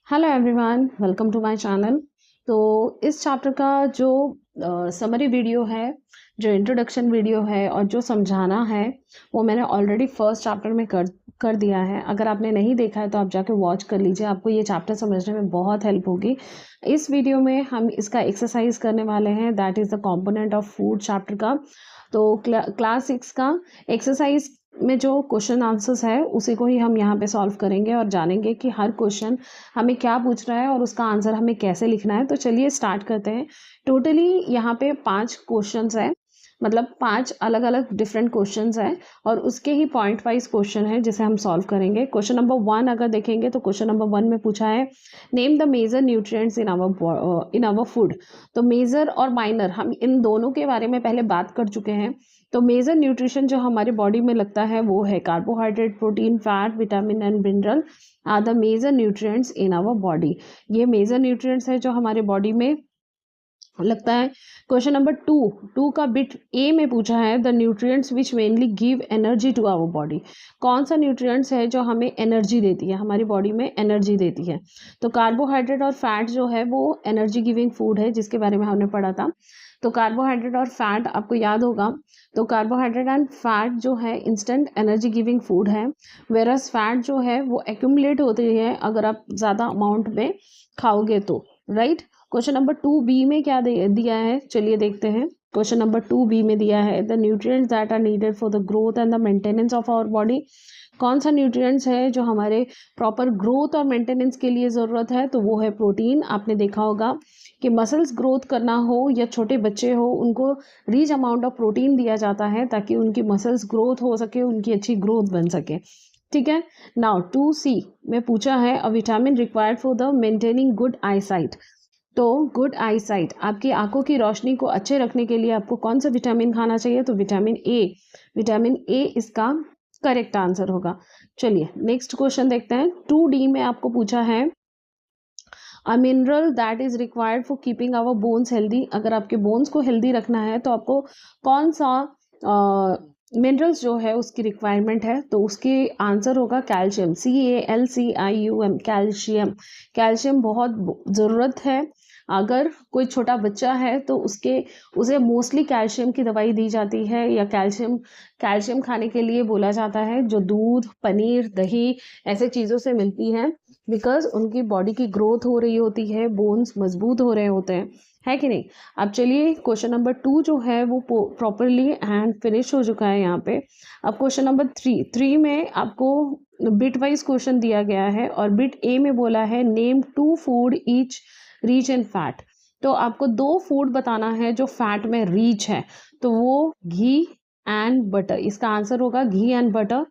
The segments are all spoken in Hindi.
Hello everyone, welcome to my channel. तो इस चैप्टर का जो समरी वीडियो है, जो इंट्रोडक्शन वीडियो है और जो समझाना है वो मैंने ऑलरेडी फर्स्ट चैप्टर में कर दिया है। अगर आपने नहीं देखा है तो आप जाके वॉच कर लीजिए, आपको ये चैप्टर समझने में बहुत हेल्प होगी। इस वीडियो में हम इसका एक्सरसाइज करने वाले हैं, that is the component of food chapter का। तो क्लास 6 का एक्सरसाइज में जो क्वेश्चन आंसर्स है उसी को ही हम यहाँ पे सॉल्व करेंगे और जानेंगे कि हर क्वेश्चन हमें क्या पूछ रहा है और उसका आंसर हमें कैसे लिखना है। तो चलिए स्टार्ट करते हैं। टोटली यहाँ पे 5 क्वेश्चंस है, मतलब 5 अलग अलग डिफरेंट क्वेश्चंस हैं और उसके ही पॉइंट वाइज क्वेश्चन है जिसे हम सॉल्व करेंगे। क्वेश्चन नंबर 1 अगर देखेंगे तो क्वेश्चन नंबर 1 में पूछा है name the major nutrients in our food. तो मेजर और माइनर हम इन दोनों के बारे में पहले बात कर चुके हैं। तो मेजर न्यूट्रिशन जो हमारे बॉडी में लगता है वो है carbohydrate, protein, fat, vitamin and mineral are the major nutrients in our body. ये मेजर न्यूट्रिएंट्स है जो हमारे बॉडी में लगता है। क्वेश्चन नंबर 2 का बिट ए में पूछा है the nutrients which mainly give energy to our body. कौन सा न्यूट्रिएंट्स है जो हमें एनर्जी देती है, हमारी बॉडी में एनर्जी देती है। तो कार्बोहाइड्रेट और फैट जो है वो एनर्जी गिविंग फूड है, जिसके बारे में हमने पढ़ा था। तो कार्बोहाइड्रेट और फैट आपको याद होगा। तो कार्बोहाइड्रेट एंड फैट जो है इंस्टेंट एनर्जी गिविंग फूड है, वेरस फैट जो है वो एक्यूमुलेट होती है अगर आप ज़्यादा अमाउंट में खाओगे तो, राइट। क्वेश्चन नंबर 2 बी में क्या दिया है, चलिए देखते हैं। क्वेश्चन नंबर 2 बी में दिया है the nutrients that are needed for the growth and the maintenance of our body. कौन सा न्यूट्रिएंट्स है जो हमारे प्रॉपर ग्रोथ और मेंटेनेंस के लिए ज़रूरत है, तो वो है प्रोटीन। आपने देखा होगा कि मसल्स ग्रोथ करना हो या छोटे बच्चे हो उनको रीच अमाउंट ऑफ प्रोटीन दिया जाता है ताकि उनकी मसल्स ग्रोथ हो सके, उनकी अच्छी ग्रोथ बन सके, ठीक है। नाउ 2 सी में पूछा है a vitamin required for the maintaining good eyesight. तो गुड आई साइट, आपकी आंखों की रोशनी को अच्छे रखने के लिए आपको कौन सा विटामिन खाना चाहिए, तो विटामिन ए इसका करेक्ट आंसर होगा। चलिए नेक्स्ट क्वेश्चन देखते हैं। 2 डी में आपको पूछा है a mineral that is required for keeping our bones healthy. अगर आपके बोन्स को हेल्दी रखना है तो आपको कौन सा मिनरल्स जो है उसकी रिक्वायरमेंट है, तो उसके आंसर होगा कैल्शियम, CALCIUM, कैल्शियम। कैल्शियम बहुत ज़रूरत है। अगर कोई छोटा बच्चा है तो उसे मोस्टली कैल्शियम की दवाई दी जाती है या कैल्शियम खाने के लिए बोला जाता है, जो दूध, पनीर, दही ऐसे चीज़ों से मिलती है, बिकॉज उनकी बॉडी की ग्रोथ हो रही होती है, बोन्स मजबूत हो रहे होते हैं, है कि नहीं। अब चलिए क्वेश्चन नंबर 2 जो है वो प्रॉपरली एंड फिनिश हो चुका है यहाँ पे। अब क्वेश्चन नंबर 3 में आपको बिट वाइज क्वेश्चन दिया गया है और बिट ए में बोला है नेम 2 फूड ईच रीच इन फैट। तो आपको 2 फूड बताना है जो फैट में रीच है, तो वो घी एंड बटर। इसका आंसर होगा घी एंड बटर,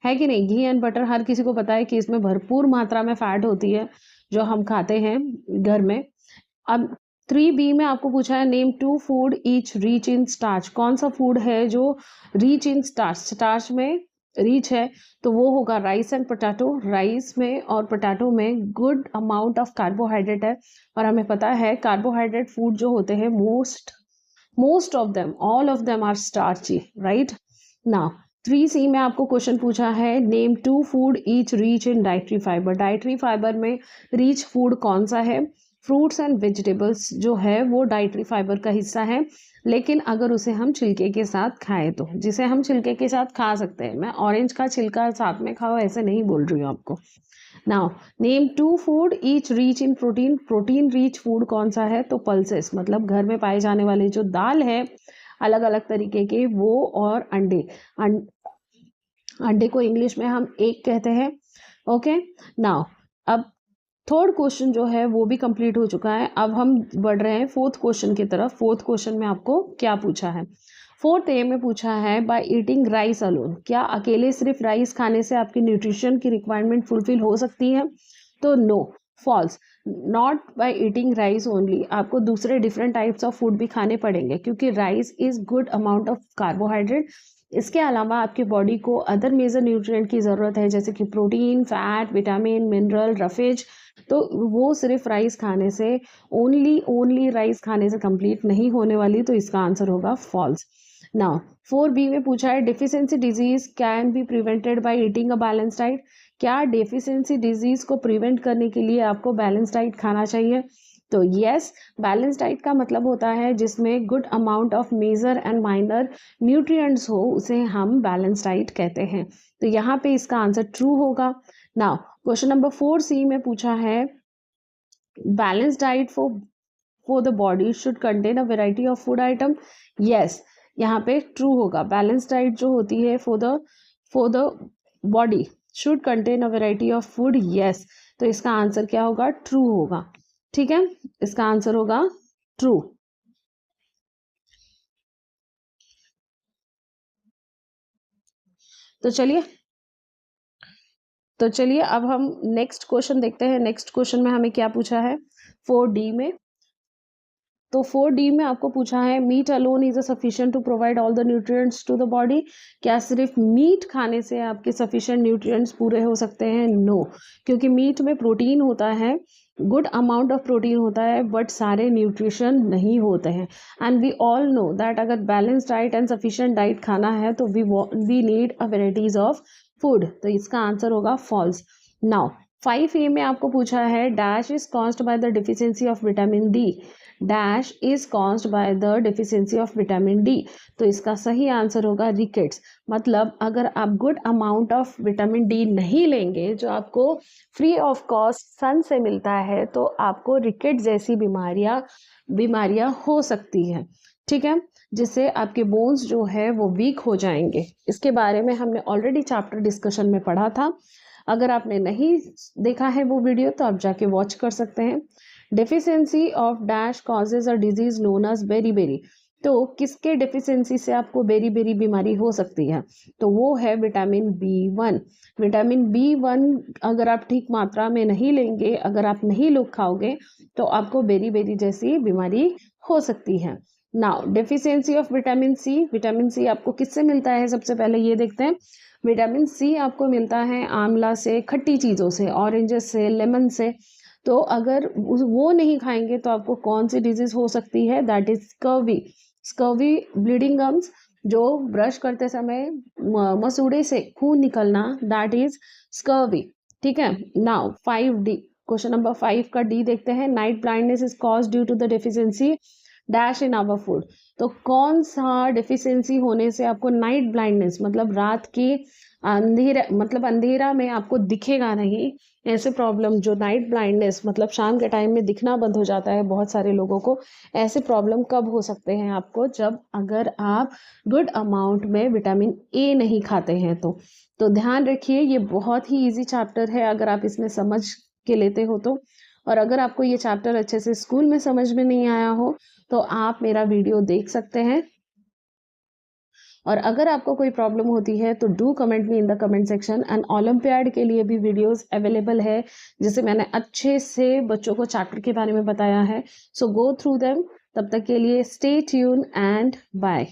है कि नहीं। घी एंड बटर हर किसी को पता है कि इसमें भरपूर मात्रा में फैट होती है जो हम खाते हैं घर में। अब 3 बी में आपको पूछा है नेम 2 फूड ईच रीच इन स्टार्च। कौन सा फूड है जो रीच इन स्टार्च, स्टार्च में रीच है, तो वो होगा राइस एंड पोटैटो। राइस में और पोटैटो में गुड अमाउंट ऑफ कार्बोहाइड्रेट है और हमें पता है कार्बोहाइड्रेट फूड जो होते हैं most of them, all of them are starchy, right. Now 3 C में आपको क्वेश्चन पूछा है name 2 food each rich in dietary fibre. Dietary fibre में रीच फूड कौन सा है। फ्रूट्स एंड वेजिटेबल्स जो है वो डाइटरी फाइबर का हिस्सा है, लेकिन अगर उसे हम छिलके के साथ खाएं तो, जिसे हम छिलके के साथ खा सकते हैं। मैं ऑरेंज का छिलका साथ में खाओ ऐसे नहीं बोल रही हूँ आपको। Now name 2 food each rich इन प्रोटीन। प्रोटीन रीच फूड कौन सा है, तो पल्सेस, मतलब घर में पाए जाने वाले जो दाल है अलग अलग तरीके के, वो और अंडे। अंडे को इंग्लिश में हम एग कहते हैं, ओके। नाउ अब थर्ड क्वेश्चन जो है वो भी कंप्लीट हो चुका है। अब हम बढ़ रहे हैं फोर्थ क्वेश्चन की तरफ। फोर्थ क्वेश्चन में आपको क्या पूछा है, 4 ए में पूछा है बाय ईटिंग राइस अलोन। क्या अकेले सिर्फ राइस खाने से आपकी न्यूट्रिशन की रिक्वायरमेंट फुलफिल हो सकती है, तो no, false. Not by eating rice only, आपको दूसरे डिफरेंट टाइप्स ऑफ फूड भी खाने पड़ेंगे क्योंकि rice is good amount of carbohydrate. इसके अलावा आपकी बॉडी को अदर मेजर न्यूट्रिएंट की ज़रूरत है जैसे कि protein, fat, vitamin, mineral, roughage. तो वो सिर्फ राइस खाने से, ओनली राइस खाने से कंप्लीट नहीं होने वाली, तो इसका आंसर होगा फॉल्स। नाउ 4B में पूछा है deficiency disease can be prevented by eating a balance diet. क्या डेफिशिएंसी डिजीज को प्रिवेंट करने के लिए आपको बैलेंस डाइट खाना चाहिए? तो यस, बैलेंस डाइट का मतलब होता है जिसमें good amount of major and minor nutrients हो, उसे हम बैलेंस डाइट कहते हैं। तो यहाँ पे इसका आंसर ट्रू होगा। नाउ क्वेश्चन नंबर 4C में पूछा है balance diet for the body should contain a variety of food item. Yes, यहाँ पे ट्रू होगा। बैलेंस डाइट जो होती है for the body should contain a variety of food. Yes, तो इसका आंसर क्या होगा? ट्रू होगा। ठीक है, इसका आंसर होगा ट्रू। तो चलिए अब हम नेक्स्ट क्वेश्चन देखते हैं। नेक्स्ट क्वेश्चन में हमें क्या पूछा है 4D में। तो 4D में आपको पूछा है meat alone is sufficient to provide all the nutrients to the body. क्या सिर्फ मीट खाने से आपके सफिशिएंट न्यूट्रिएंट्स पूरे हो सकते हैं? नो, क्योंकि मीट में प्रोटीन होता है, गुड अमाउंट ऑफ प्रोटीन होता है, बट सारे न्यूट्रिशन नहीं होते हैं। And we all know that अगर balance diet and sufficient diet खाना है तो we need a varieties of food. तो इसका आंसर होगा फॉल्स। नाउ 5A में आपको पूछा है dash is caused by the deficiency of vitamin D. Dash is caused by the deficiency of vitamin D. तो इसका सही आंसर होगा रिकेट्स। मतलब अगर आप good amount of vitamin D नहीं लेंगे जो आपको फ्री ऑफ कॉस्ट सन से मिलता है, तो आपको रिकेट जैसी बीमारियां हो सकती हैं। ठीक है, जिससे आपके बोन्स जो है वो वीक हो जाएंगे। इसके बारे में हमने ऑलरेडी चैप्टर डिस्कशन में पढ़ा था। अगर आपने नहीं देखा है वो वीडियो तो आप जाके वॉच कर सकते हैं। Deficiency of dash causes a disease known as beri. तो किसके डेफिशिएंसी से आपको बेरी बीमारी हो सकती है? तो वो है विटामिन B1। विटामिन B1 अगर आप ठीक मात्रा में नहीं लेंगे, अगर आप नहीं लोग खाओगे, तो आपको बेरी जैसी बीमारी हो सकती है। Now deficiency of vitamin C. Vitamin C आपको किससे मिलता है? सबसे पहले ये देखते हैं। विटामिन सी आपको मिलता है आंवला से, खट्टी चीज़ों से, ऑरेंजेस से, लेमन से। तो अगर वो नहीं खाएंगे तो आपको कौन सी डिजीज हो सकती है? That is scurvy. Scurvy bleeding gums, जो ब्रश करते समय मसूड़े से खून निकलना, दैट इज स्कर्वी। ठीक है, नाउ 5D, क्वेश्चन नंबर 5 का डी देखते हैं। Night blindness is cause due to the deficiency dash in our food. तो कौन सा डेफिशिएंसी होने से आपको नाइट ब्लाइंडनेस, मतलब रात की अंधेरा, मतलब अंधेरा में आपको दिखेगा नहीं, ऐसे प्रॉब्लम, जो नाइट ब्लाइंडनेस मतलब शाम के टाइम में दिखना बंद हो जाता है बहुत सारे लोगों को, ऐसे प्रॉब्लम कब हो सकते हैं आपको? जब अगर आप गुड अमाउंट में विटामिन ए नहीं खाते हैं तो ध्यान रखिए, ये बहुत ही इजी चैप्टर है अगर आप इसमें समझ के लेते हो तो। और अगर आपको ये चैप्टर अच्छे से स्कूल में समझ में नहीं आया हो तो आप मेरा वीडियो देख सकते हैं। और अगर आपको कोई प्रॉब्लम होती है तो do comment me in the comment section. And olympiad के लिए भी वीडियोस अवेलेबल है, जिसे मैंने अच्छे से बच्चों को चैप्टर के बारे में बताया है। सो गो थ्रू देम। तब तक के लिए स्टे ट्यून एंड बाय।